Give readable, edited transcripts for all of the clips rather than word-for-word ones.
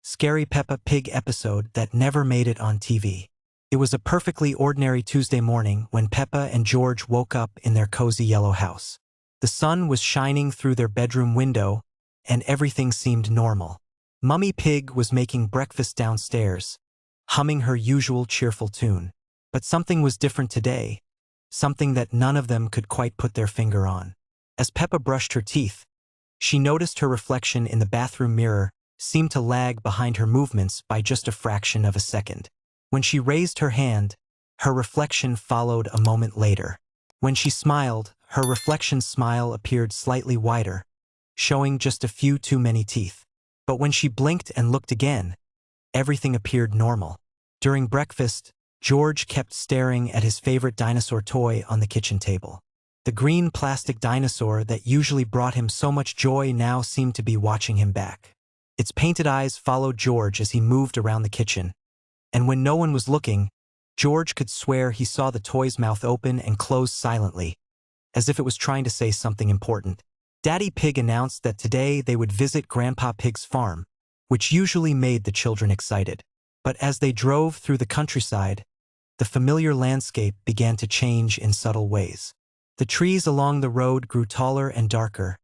scary Peppa Pig episode that never made it on TV. It was a perfectly ordinary Tuesday morning when Peppa and George woke up in their cozy yellow house. The sun was shining through their bedroom window, and everything seemed normal. Mummy Pig was making breakfast downstairs, humming her usual cheerful tune. But something was different today, something that none of them could quite put their finger on. As Peppa brushed her teeth, she noticed her reflection in the bathroom mirror seemed to lag behind her movements by just a fraction of a second. When she raised her hand, her reflection followed a moment later. When she smiled, her reflection's smile appeared slightly wider, showing just a few too many teeth. But when she blinked and looked again, everything appeared normal. During breakfast, George kept staring at his favorite dinosaur toy on the kitchen table. The green plastic dinosaur that usually brought him so much joy now seemed to be watching him back. Its painted eyes followed George as he moved around the kitchen, and when no one was looking, George could swear he saw the toy's mouth open and close silently, as if it was trying to say something important. Daddy Pig announced that today they would visit Grandpa Pig's farm, which usually made the children excited. But as they drove through the countryside, the familiar landscape began to change in subtle ways. The trees along the road grew taller and darker,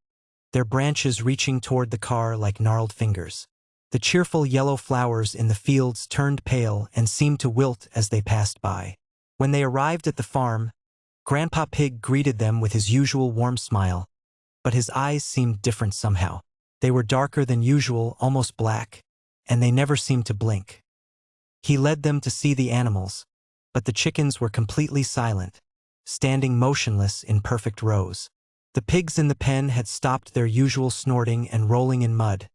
their branches reaching toward the car like gnarled fingers. The cheerful yellow flowers in the fields turned pale and seemed to wilt as they passed by. When they arrived at the farm, Grandpa Pig greeted them with his usual warm smile, but his eyes seemed different somehow. They were darker than usual, almost black, and they never seemed to blink. He led them to see the animals, but the chickens were completely silent, standing motionless in perfect rows. The pigs in the pen had stopped their usual snorting and rolling in mud,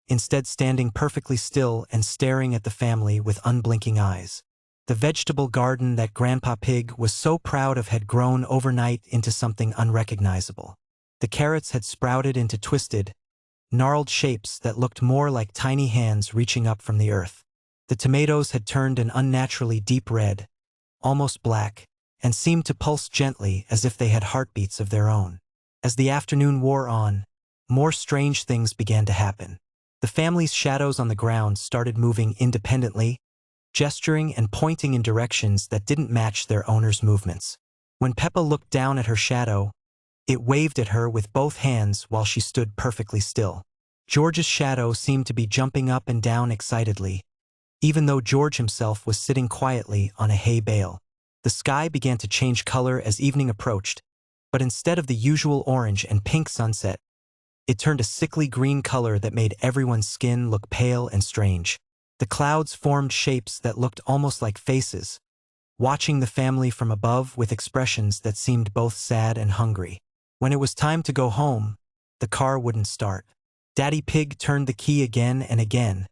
instead standing perfectly still and staring at the family with unblinking eyes. The vegetable garden that Grandpa Pig was so proud of had grown overnight into something unrecognizable. The carrots had sprouted into twisted, gnarled shapes that looked more like tiny hands reaching up from the earth. The tomatoes had turned an unnaturally deep red, almost black, and seemed to pulse gently as if they had heartbeats of their own. As the afternoon wore on, more strange things began to happen. The family's shadows on the ground started moving independently, gesturing and pointing in directions that didn't match their owner's movements. When Peppa looked down at her shadow, it waved at her with both hands while she stood perfectly still. George's shadow seemed to be jumping up and down excitedly, even though George himself was sitting quietly on a hay bale. The sky began to change color as evening approached, but instead of the usual orange and pink sunset, it turned a sickly green color that made everyone's skin look pale and strange. The clouds formed shapes that looked almost like faces, watching the family from above with expressions that seemed both sad and hungry. When it was time to go home, the car wouldn't start. Daddy Pig turned the key again and again,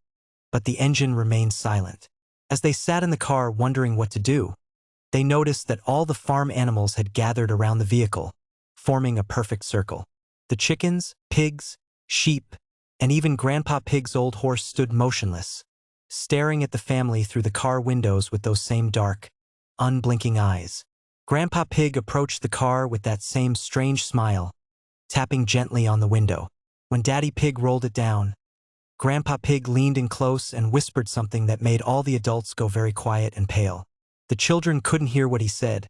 but the engine remained silent. As they sat in the car wondering what to do, they noticed that all the farm animals had gathered around the vehicle, forming a perfect circle. The chickens, pigs, sheep, and even Grandpa Pig's old horse stood motionless, staring at the family through the car windows with those same dark, unblinking eyes. Grandpa Pig approached the car with that same strange smile, tapping gently on the window. When Daddy Pig rolled it down, Grandpa Pig leaned in close and whispered something that made all the adults go very quiet and pale. The children couldn't hear what he said,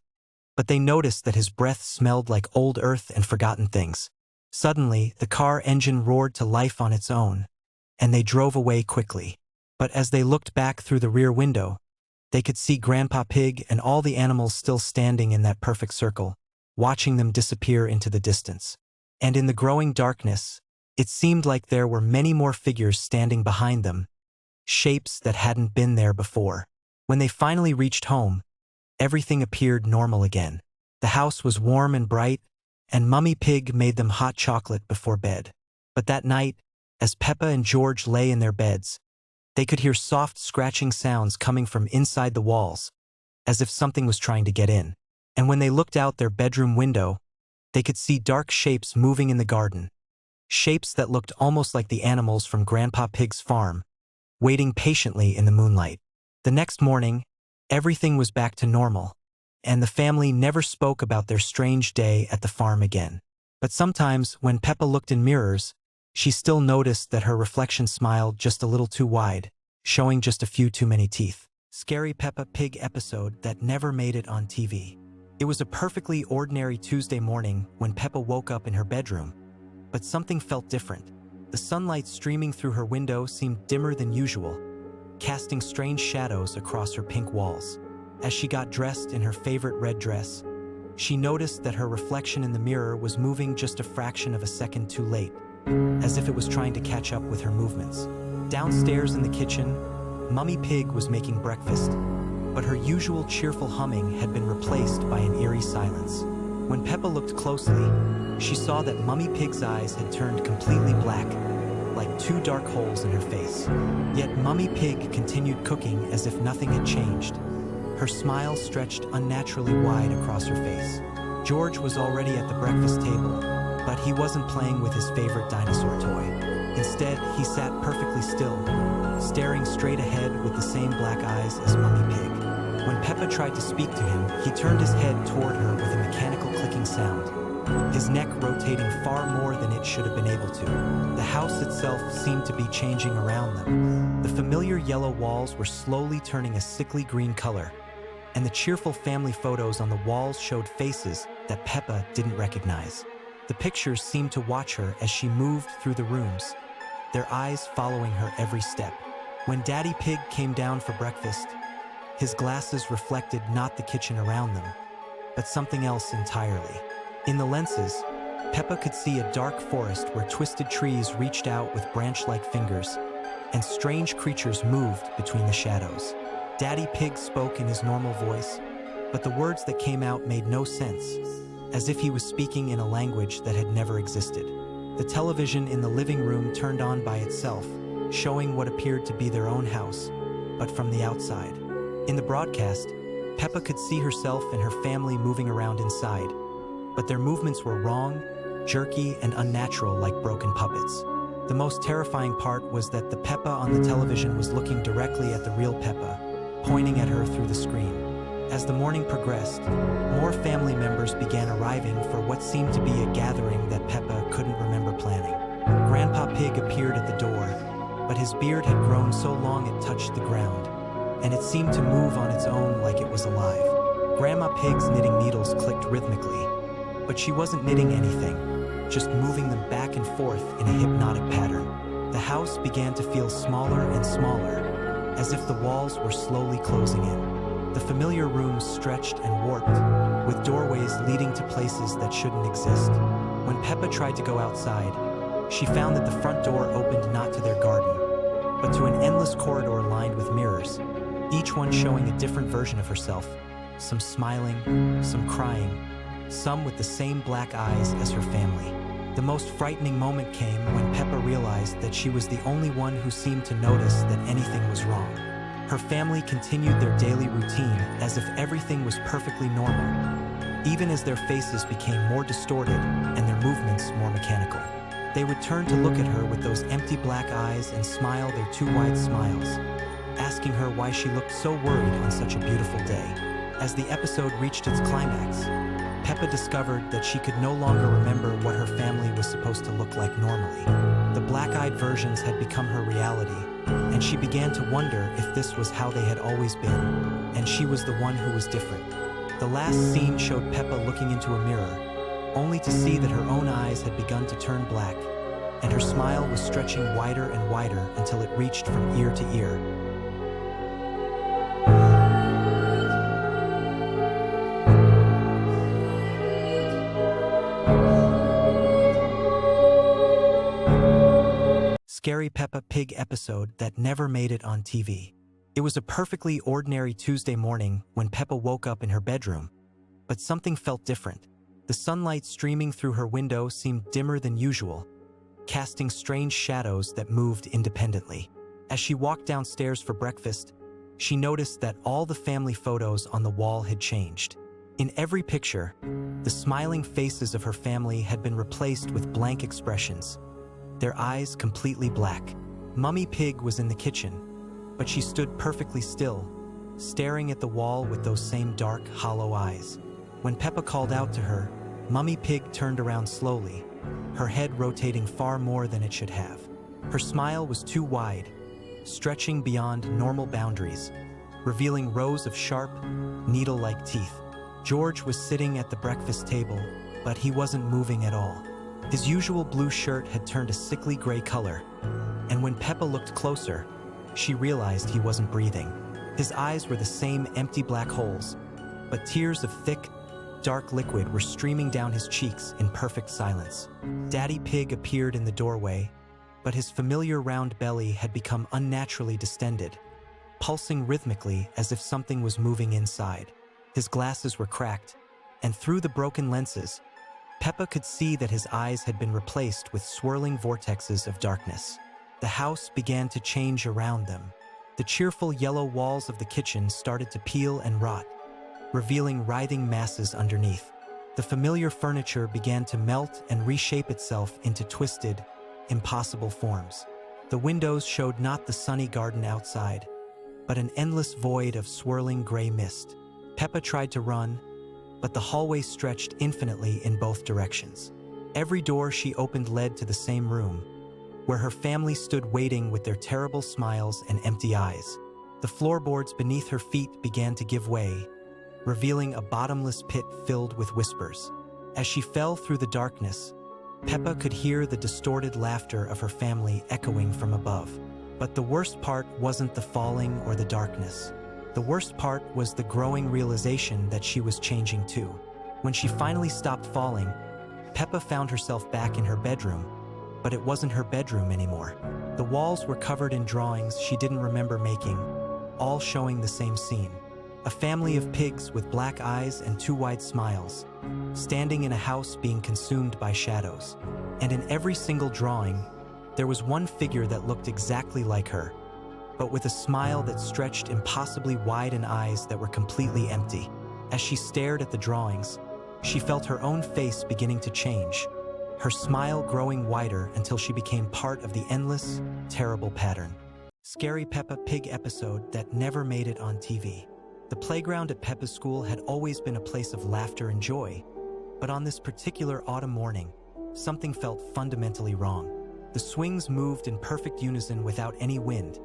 but they noticed that his breath smelled like old earth and forgotten things. Suddenly, the car engine roared to life on its own, and they drove away quickly. But as they looked back through the rear window, they could see Grandpa Pig and all the animals still standing in that perfect circle, watching them disappear into the distance. And in the growing darkness, it seemed like there were many more figures standing behind them, shapes that hadn't been there before. When they finally reached home, everything appeared normal again. The house was warm and bright, and Mummy Pig made them hot chocolate before bed. But that night, as Peppa and George lay in their beds, they could hear soft scratching sounds coming from inside the walls, as if something was trying to get in. And when they looked out their bedroom window, they could see dark shapes moving in the garden, shapes that looked almost like the animals from Grandpa Pig's farm, waiting patiently in the moonlight. The next morning, everything was back to normal, and the family never spoke about their strange day at the farm again. But sometimes, when Peppa looked in mirrors, She still noticed that her reflection smiled just a little too wide, showing just a few too many teeth. Scary Peppa Pig episode that never made it on TV. It was a perfectly ordinary Tuesday morning when Peppa woke up in her bedroom, but something felt different. The sunlight streaming through her window seemed dimmer than usual, casting strange shadows across her pink walls. As she got dressed in her favorite red dress, she noticed that her reflection in the mirror was moving just a fraction of a second too late, as if it was trying to catch up with her movements. Downstairs in the kitchen, Mummy Pig was making breakfast, but her usual cheerful humming had been replaced by an eerie silence. When Peppa looked closely, she saw that Mummy Pig's eyes had turned completely black, like two dark holes in her face. Yet Mummy Pig continued cooking as if nothing had changed. Her smile stretched unnaturally wide across her face. George was already at the breakfast table, but he wasn't playing with his favorite dinosaur toy. Instead, he sat perfectly still, staring straight ahead with the same black eyes as Mummy Pig. When Peppa tried to speak to him, he turned his head toward her with a mechanical clicking sound, his neck rotating far more than it should have been able to. The house itself seemed to be changing around them. The familiar yellow walls were slowly turning a sickly green color, and the cheerful family photos on the walls showed faces that Peppa didn't recognize. The pictures seemed to watch her as she moved through the rooms, their eyes following her every step. When Daddy Pig came down for breakfast, his glasses reflected not the kitchen around them, but something else entirely. In the lenses, Peppa could see a dark forest where twisted trees reached out with branch-like fingers, and strange creatures moved between the shadows. Daddy Pig spoke in his normal voice, but the words that came out made no sense, as if he was speaking in a language that had never existed. The television in the living room turned on by itself, showing what appeared to be their own house, but from the outside. In the broadcast, Peppa could see herself and her family moving around inside, but their movements were wrong, jerky, and unnatural like broken puppets. The most terrifying part was that the Peppa on the television was looking directly at the real Peppa, pointing at her through the screen. As the morning progressed, more family members began arriving for what seemed to be a gathering that Peppa couldn't remember planning. Grandpa Pig appeared at the door, but his beard had grown so long it touched the ground, and it seemed to move on its own like it was alive. Grandma Pig's knitting needles clicked rhythmically, but she wasn't knitting anything, just moving them back and forth in a hypnotic pattern. The house began to feel smaller and smaller, as if the walls were slowly closing in. The familiar rooms stretched and warped, with doorways leading to places that shouldn't exist. When Peppa tried to go outside, she found that the front door opened not to their garden, but to an endless corridor lined with mirrors, each one showing a different version of herself, some smiling, some crying, some with the same black eyes as her family. The most frightening moment came when Peppa realized that she was the only one who seemed to notice that anything was wrong. Her family continued their daily routine as if everything was perfectly normal, even as their faces became more distorted and their movements more mechanical. They would turn to look at her with those empty black eyes and smile their too wide smiles, asking her why she looked so worried on such a beautiful day. As the episode reached its climax, Peppa discovered that she could no longer remember what her family was supposed to look like normally. The black-eyed versions had become her reality, and she began to wonder if this was how they had always been, and she was the one who was different. The last scene showed Peppa looking into a mirror, only to see that her own eyes had begun to turn black, and her smile was stretching wider and wider until it reached from ear to ear. Scary Peppa Pig episode that never made it on TV. It was a perfectly ordinary Tuesday morning when Peppa woke up in her bedroom, but something felt different. The sunlight streaming through her window seemed dimmer than usual, casting strange shadows that moved independently. As she walked downstairs for breakfast, she noticed that all the family photos on the wall had changed. In every picture, the smiling faces of her family had been replaced with blank expressions, their eyes completely black. Mummy Pig was in the kitchen, but she stood perfectly still, staring at the wall with those same dark, hollow eyes. When Peppa called out to her, Mummy Pig turned around slowly, her head rotating far more than it should have. Her smile was too wide, stretching beyond normal boundaries, revealing rows of sharp, needle-like teeth. George was sitting at the breakfast table, but he wasn't moving at all. His usual blue shirt had turned a sickly gray color, and when Peppa looked closer, she realized he wasn't breathing. His eyes were the same empty black holes, but tears of thick, dark liquid were streaming down his cheeks in perfect silence. Daddy Pig appeared in the doorway, but his familiar round belly had become unnaturally distended, pulsing rhythmically as if something was moving inside. His glasses were cracked, and through the broken lenses, Peppa could see that his eyes had been replaced with swirling vortexes of darkness. The house began to change around them. The cheerful yellow walls of the kitchen started to peel and rot, revealing writhing masses underneath. The familiar furniture began to melt and reshape itself into twisted, impossible forms. The windows showed not the sunny garden outside, but an endless void of swirling gray mist. Peppa tried to run, but the hallway stretched infinitely in both directions. Every door she opened led to the same room, where her family stood waiting with their terrible smiles and empty eyes. The floorboards beneath her feet began to give way, revealing a bottomless pit filled with whispers. As she fell through the darkness, Peppa could hear the distorted laughter of her family echoing from above. But the worst part wasn't the falling or the darkness. The worst part was the growing realization that she was changing too. When she finally stopped falling, Peppa found herself back in her bedroom, but it wasn't her bedroom anymore. The walls were covered in drawings she didn't remember making, all showing the same scene. A family of pigs with black eyes and two wide smiles, standing in a house being consumed by shadows. And in every single drawing, there was one figure that looked exactly like her, but with a smile that stretched impossibly wide and eyes that were completely empty. As she stared at the drawings, she felt her own face beginning to change, her smile growing wider until she became part of the endless, terrible pattern. Scary Peppa Pig episode that never made it on TV. The playground at Peppa's school had always been a place of laughter and joy, but on this particular autumn morning, something felt fundamentally wrong. The swings moved in perfect unison without any wind,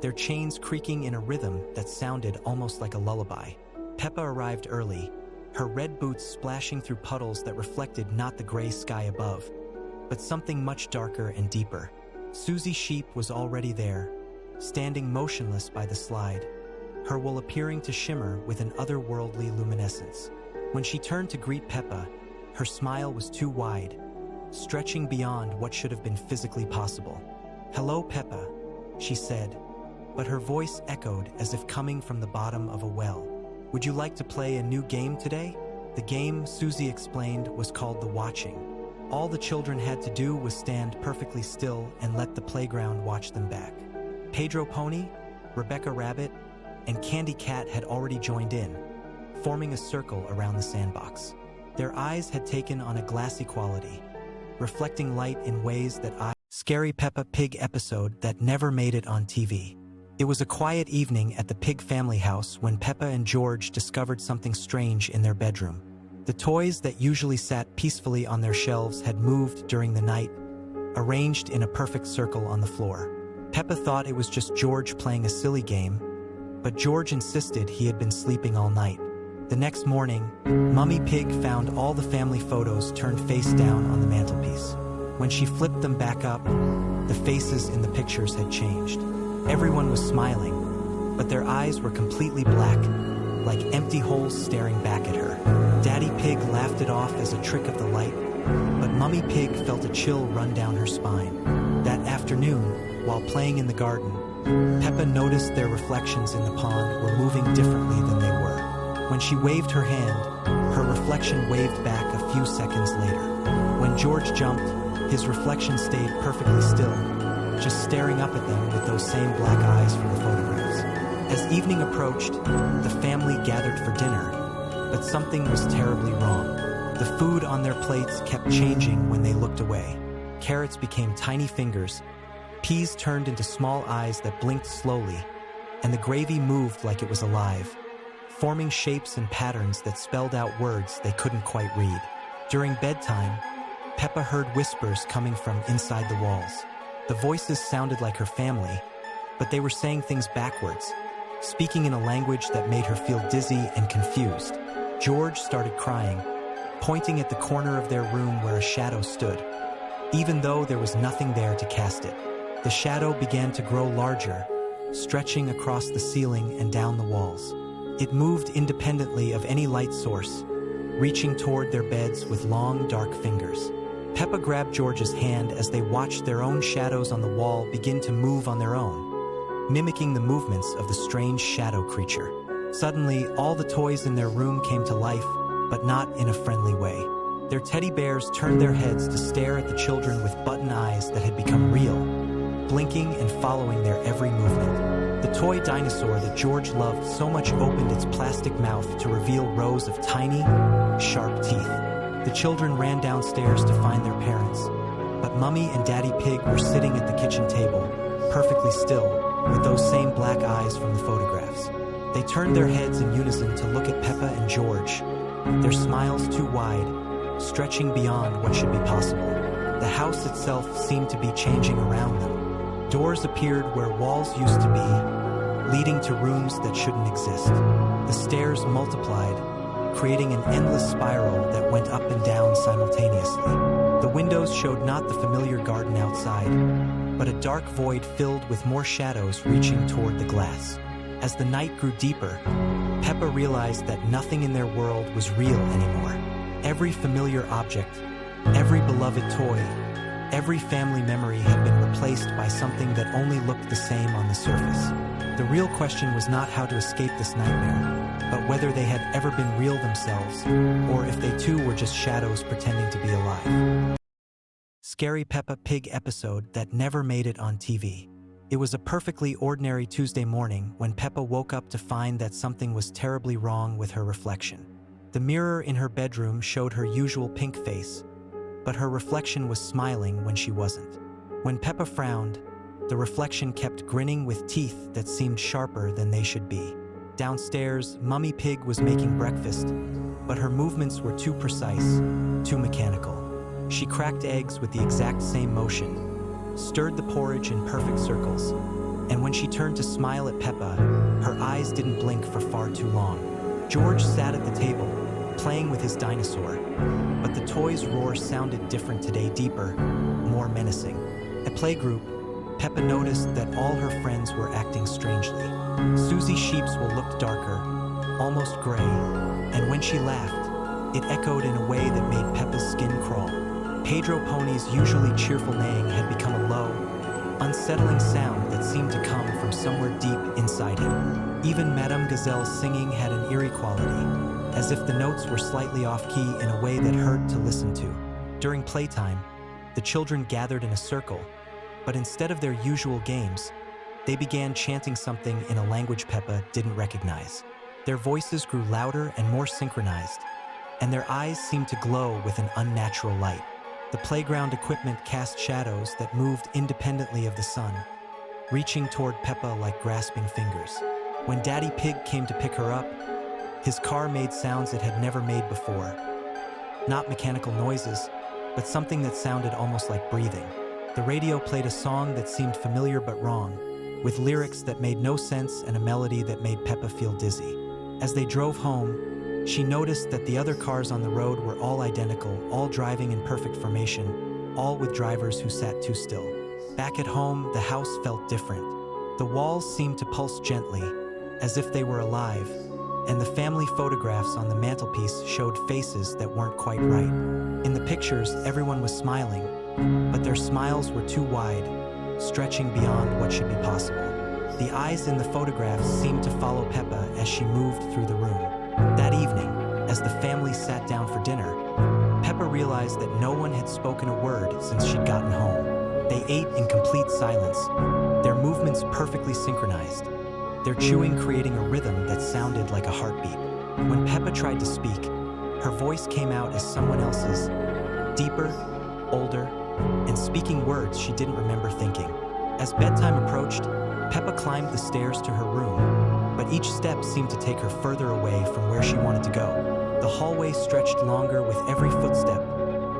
their chains creaking in a rhythm that sounded almost like a lullaby. Peppa arrived early, her red boots splashing through puddles that reflected not the gray sky above, but something much darker and deeper. Susie Sheep was already there, standing motionless by the slide, her wool appearing to shimmer with an otherworldly luminescence. When she turned to greet Peppa, her smile was too wide, stretching beyond what should have been physically possible. "Hello, Peppa," she said, but her voice echoed as if coming from the bottom of a well. "Would you like to play a new game today?" The game, Susie explained, was called the Watching. All the children had to do was stand perfectly still and let the playground watch them back. Pedro Pony, Rebecca Rabbit, and Candy Cat had already joined in, forming a circle around the sandbox. Their eyes had taken on a glassy quality, reflecting light in ways that Scary Peppa Pig episode that never made it on TV. It was a quiet evening at the Pig family house when Peppa and George discovered something strange in their bedroom. The toys that usually sat peacefully on their shelves had moved during the night, arranged in a perfect circle on the floor. Peppa thought it was just George playing a silly game, but George insisted he had been sleeping all night. The next morning, Mummy Pig found all the family photos turned face down on the mantelpiece. When she flipped them back up, the faces in the pictures had changed. Everyone was smiling, but their eyes were completely black, like empty holes staring back at her. Daddy Pig laughed it off as a trick of the light, but Mummy Pig felt a chill run down her spine. That afternoon, while playing in the garden, Peppa noticed their reflections in the pond were moving differently than they were. When she waved her hand, her reflection waved back a few seconds later. When George jumped, his reflection stayed perfectly still, just staring up at them with those same black eyes from the photographs. As evening approached, the family gathered for dinner, but something was terribly wrong. The food on their plates kept changing when they looked away. Carrots became tiny fingers, peas turned into small eyes that blinked slowly, and the gravy moved like it was alive, forming shapes and patterns that spelled out words they couldn't quite read. During bedtime, Peppa heard whispers coming from inside the walls. The voices sounded like her family, but they were saying things backwards, speaking in a language that made her feel dizzy and confused. George started crying, pointing at the corner of their room where a shadow stood. Even though there was nothing there to cast it, the shadow began to grow larger, stretching across the ceiling and down the walls. It moved independently of any light source, reaching toward their beds with long, dark fingers. Peppa grabbed George's hand as they watched their own shadows on the wall begin to move on their own, mimicking the movements of the strange shadow creature. Suddenly, all the toys in their room came to life, but not in a friendly way. Their teddy bears turned their heads to stare at the children with button eyes that had become real, blinking and following their every movement. The toy dinosaur that George loved so much opened its plastic mouth to reveal rows of tiny, sharp teeth. The children ran downstairs to find their parents, but Mummy and Daddy Pig were sitting at the kitchen table, perfectly still, with those same black eyes from the photographs. They turned their heads in unison to look at Peppa and George, their smiles too wide, stretching beyond what should be possible. The house itself seemed to be changing around them. Doors appeared where walls used to be, leading to rooms that shouldn't exist. The stairs multiplied, creating an endless spiral that went up and down simultaneously. The windows showed not the familiar garden outside, but a dark void filled with more shadows reaching toward the glass. As the night grew deeper, Peppa realized that nothing in their world was real anymore. Every familiar object, every beloved toy, every family memory had been replaced by something that only looked the same on the surface. The real question was not how to escape this nightmare, but whether they had ever been real themselves, or if they too were just shadows pretending to be alive. Scary Peppa Pig episode that never made it on TV. It was a perfectly ordinary Tuesday morning when Peppa woke up to find that something was terribly wrong with her reflection. The mirror in her bedroom showed her usual pink face, but her reflection was smiling when she wasn't. When Peppa frowned, the reflection kept grinning with teeth that seemed sharper than they should be. Downstairs, Mummy Pig was making breakfast, but her movements were too precise, too mechanical. She cracked eggs with the exact same motion, stirred the porridge in perfect circles, and when she turned to smile at Peppa, her eyes didn't blink for far too long. George sat at the table, playing with his dinosaur, but the toy's roar sounded different today, deeper, more menacing. At playgroup, Peppa noticed that all her friends were acting strangely. Susie Sheepswell looked darker, almost gray, and when she laughed, it echoed in a way that made Peppa's skin crawl. Pedro Pony's usually cheerful neighing had become a low, unsettling sound that seemed to come from somewhere deep inside him. Even Madame Gazelle's singing had an eerie quality, as if the notes were slightly off-key in a way that hurt to listen to. During playtime, the children gathered in a circle, but instead of their usual games, they began chanting something in a language Peppa didn't recognize. Their voices grew louder and more synchronized, and their eyes seemed to glow with an unnatural light. The playground equipment cast shadows that moved independently of the sun, reaching toward Peppa like grasping fingers. When Daddy Pig came to pick her up, his car made sounds it had never made before. Not mechanical noises, but something that sounded almost like breathing. The radio played a song that seemed familiar but wrong, with lyrics that made no sense and a melody that made Peppa feel dizzy. As they drove home, she noticed that the other cars on the road were all identical, all driving in perfect formation, all with drivers who sat too still. Back at home, the house felt different. The walls seemed to pulse gently, as if they were alive, and the family photographs on the mantelpiece showed faces that weren't quite right. In the pictures, everyone was smiling, but their smiles were too wide, stretching beyond what should be possible. The eyes in the photographs seemed to follow Peppa as she moved through the room. That evening, as the family sat down for dinner, Peppa realized that no one had spoken a word since she'd gotten home. They ate in complete silence, their movements perfectly synchronized, their chewing creating a rhythm that sounded like a heartbeat. When Peppa tried to speak, her voice came out as someone else's, deeper, older, and speaking words she didn't remember thinking. As bedtime approached, Peppa climbed the stairs to her room, but each step seemed to take her further away from where she wanted to go. The hallway stretched longer with every footstep,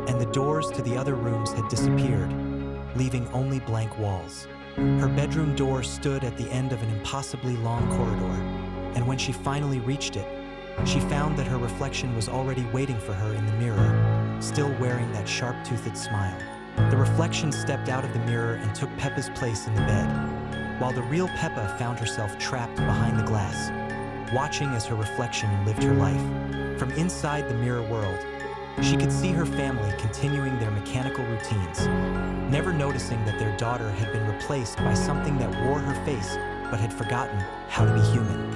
and the doors to the other rooms had disappeared, leaving only blank walls. Her bedroom door stood at the end of an impossibly long corridor, and when she finally reached it, she found that her reflection was already waiting for her in the mirror, still wearing that sharp-toothed smile. The reflection stepped out of the mirror and took Peppa's place in the bed, while the real Peppa found herself trapped behind the glass, watching as her reflection lived her life. From inside the mirror world, she could see her family continuing their mechanical routines, never noticing that their daughter had been replaced by something that wore her face but had forgotten how to be human.